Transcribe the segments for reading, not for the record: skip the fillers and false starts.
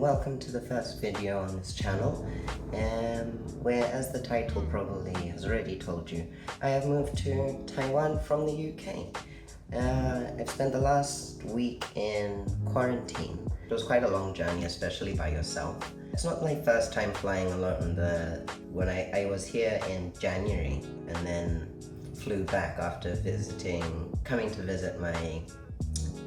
Welcome to the first video on this channel, where, as the title probably has already told you, I have moved to Taiwan from the UK. I've spent the last week in quarantine. It was quite a long journey, especially by yourself. It's not my first time flying alone. When I was here in January and then flew back after coming to visit my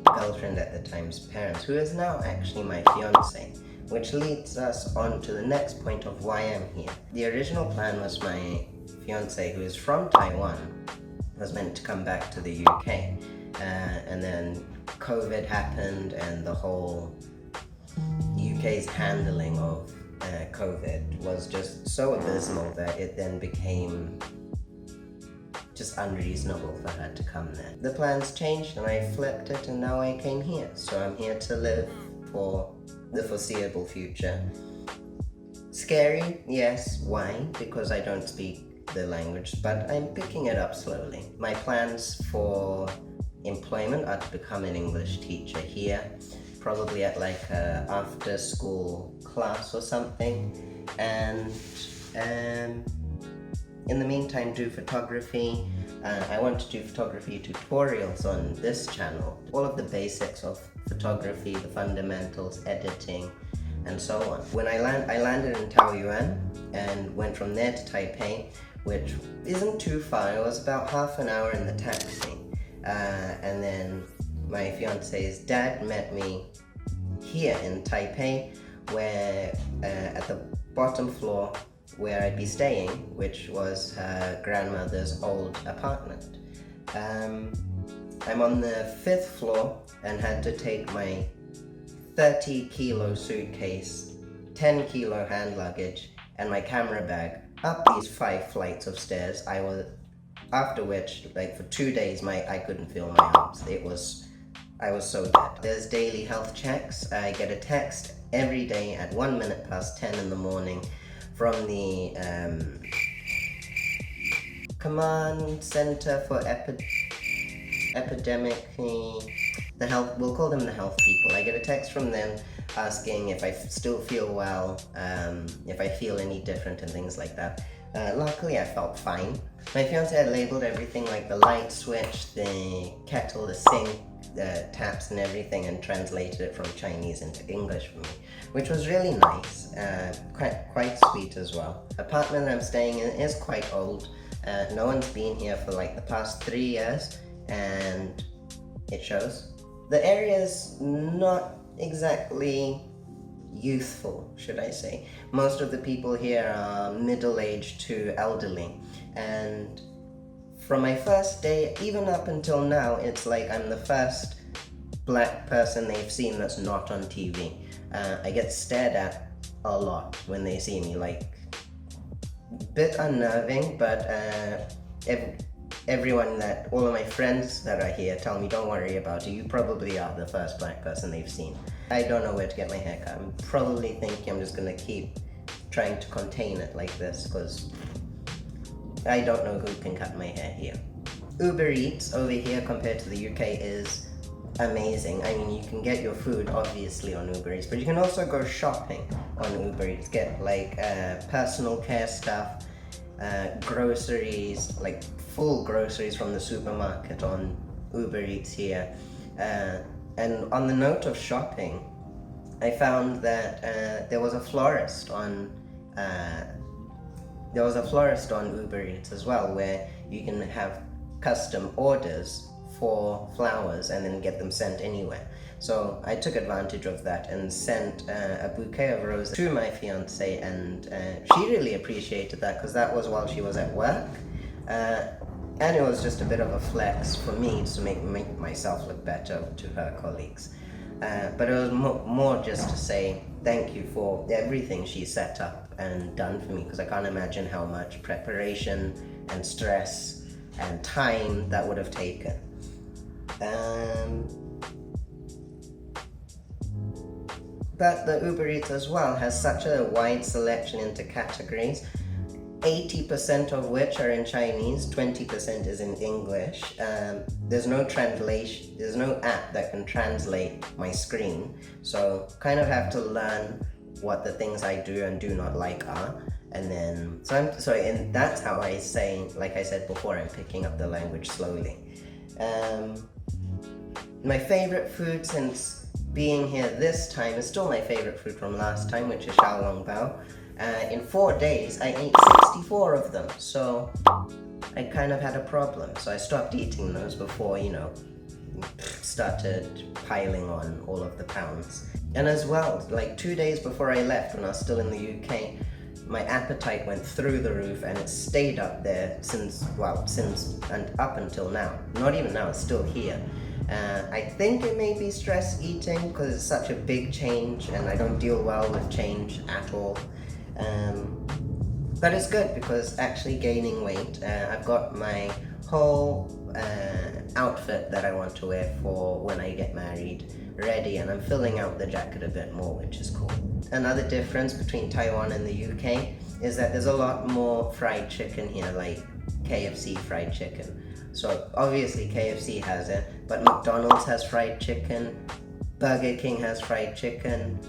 girlfriend at the time's parents, who is now actually my fiance, which leads us on to the next point of why I'm here. The original plan was my fiance, who is from Taiwan, was meant to come back to the UK, and then COVID happened, and the whole UK's handling of COVID was just so abysmal that it then became just unreasonable for her to come there. The plans changed and I flipped it, and now I came here. So I'm here to live for the foreseeable future. Scary, yes. Why? Because I don't speak the language, but I'm picking it up slowly. My plans for employment are to become an English teacher here, probably at like a after school class or something, and in the meantime do photography. I want to do photography tutorials on this channel. All of the basics of photography, the fundamentals, editing, and so on. When I landed in Taipei and went from there to Taipei, which isn't too far. It was about half an hour in the taxi. And then my fiance's dad met me here in Taipei, where at the bottom floor where I'd be staying, which was her grandmother's old apartment. I'm on the 5th floor and had to take my 30-kilo suitcase, 10-kilo hand luggage, and my camera bag up these 5 flights of stairs. After which, like for 2 days, I couldn't feel my arms. I was so dead. There's daily health checks. I get a text every day at 1 minute past 10 in the morning from the Command Center for Epidemic, we'll call them the health people. I get a text from them asking if I still feel well, if I feel any different and things like that. Luckily I felt fine. My fiance had labeled everything, like the light switch, the kettle, the sink, the taps and everything, and translated it from Chinese into English for me, which was really nice, quite sweet as well. The apartment I'm staying in is quite old. No one's been here for like the past 3 years, and it shows. The area's not exactly youthful, should I say. Most of the people here are middle-aged to elderly, and from my first day, even up until now, it's like I'm the first black person they've seen that's not on TV. I get stared at a lot when they see me, like, bit unnerving, but all of my friends that are here tell me, don't worry about it, you probably are the first black person they've seen. I don't know where to get my hair cut. I'm probably thinking I'm just gonna keep trying to contain it like this, because I don't know who can cut my hair here. Uber Eats over here compared to the UK is amazing. I mean, you can get your food obviously on Uber Eats, but you can also go shopping on Uber Eats, get like personal care stuff, groceries, like full groceries from the supermarket on Uber Eats here. And on the note of shopping, I found that there was a florist on Uber Eats as well, where you can have custom orders for flowers and then get them sent anywhere. So I took advantage of that and sent a bouquet of roses to my fiance, and she really appreciated that because that was while she was at work. And it was just a bit of a flex for me to make myself look better to her colleagues. But it was more just to say thank you for everything she set up and done for me, because I can't imagine how much preparation and stress and time that would have taken. But the Uber Eats as well has such a wide selection into categories, 80% of which are in Chinese, 20% is in English. There's no translation, there's no app that can translate my screen, so kind of have to learn what the things I do and do not like are. And then, and that's how I say, like I said before, I'm picking up the language slowly. My favorite food since being here this time is still my favorite food from last time, which is xiaolongbao. In 4 days, I ate 64 of them, so I kind of had a problem. So I stopped eating those before, started piling on all of the pounds. And as well, like 2 days before I left, when I was still in the UK, my appetite went through the roof, and it stayed up there since and up until now. Not even now, it's still here. I think it may be stress eating because it's such a big change and I don't deal well with change at all. But it's good because actually gaining weight, I've got my whole outfit that I want to wear for when I get married ready, and I'm filling out the jacket a bit more, which is cool. Another difference between Taiwan and the UK is that there's a lot more fried chicken here, like KFC fried chicken. So obviously KFC has it, but McDonald's has fried chicken, Burger King has fried chicken.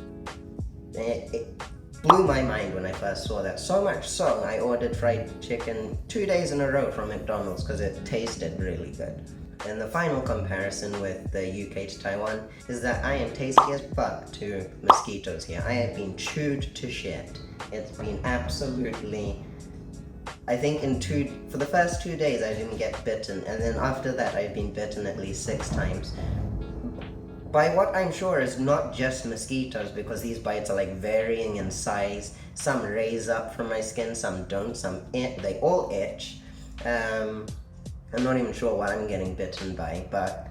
It blew my mind when I first saw that. So much so, I ordered fried chicken 2 days in a row from McDonald's because it tasted really good. And the final comparison with the UK to Taiwan is that I am tasty as fuck to mosquitoes here. I have been chewed to shit. It's been absolutely... I think for the first 2 days I didn't get bitten, and then after that I've been bitten at least 6 times. By what I'm sure is not just mosquitoes, because these bites are like varying in size. Some raise up from my skin, some don't, they all itch. I'm not even sure what I'm getting bitten by, but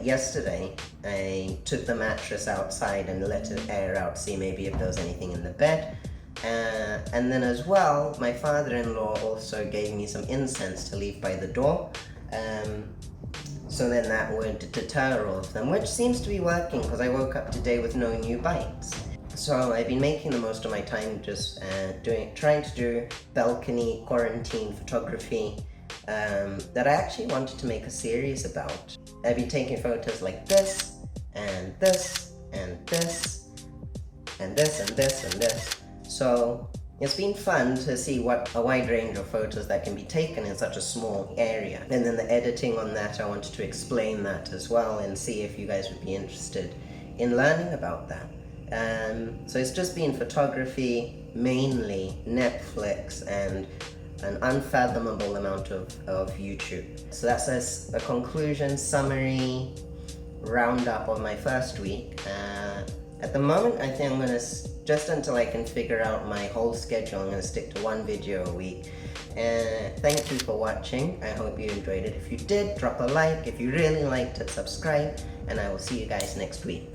yesterday I took the mattress outside and let it air out, see maybe if there was anything in the bed. And then as well, my father-in-law also gave me some incense to leave by the door. So then that would deter all of them, which seems to be working because I woke up today with no new bites. So I've been making the most of my time just trying to do balcony quarantine photography that I actually wanted to make a series about. I've been taking photos like this, and this, and this, and this, and this, and this. So it's been fun to see what a wide range of photos that can be taken in such a small area. And then the editing on that, I wanted to explain that as well and see if you guys would be interested in learning about that. So it's just been photography, mainly Netflix, and an unfathomable amount of YouTube. So that's a conclusion, summary, roundup of my first week. At the moment, I think I'm gonna, just until I can figure out my whole schedule, I'm gonna stick to 1 video a week. Thank you for watching. I hope you enjoyed it. If you did, drop a like. If you really liked it, subscribe, and I will see you guys next week.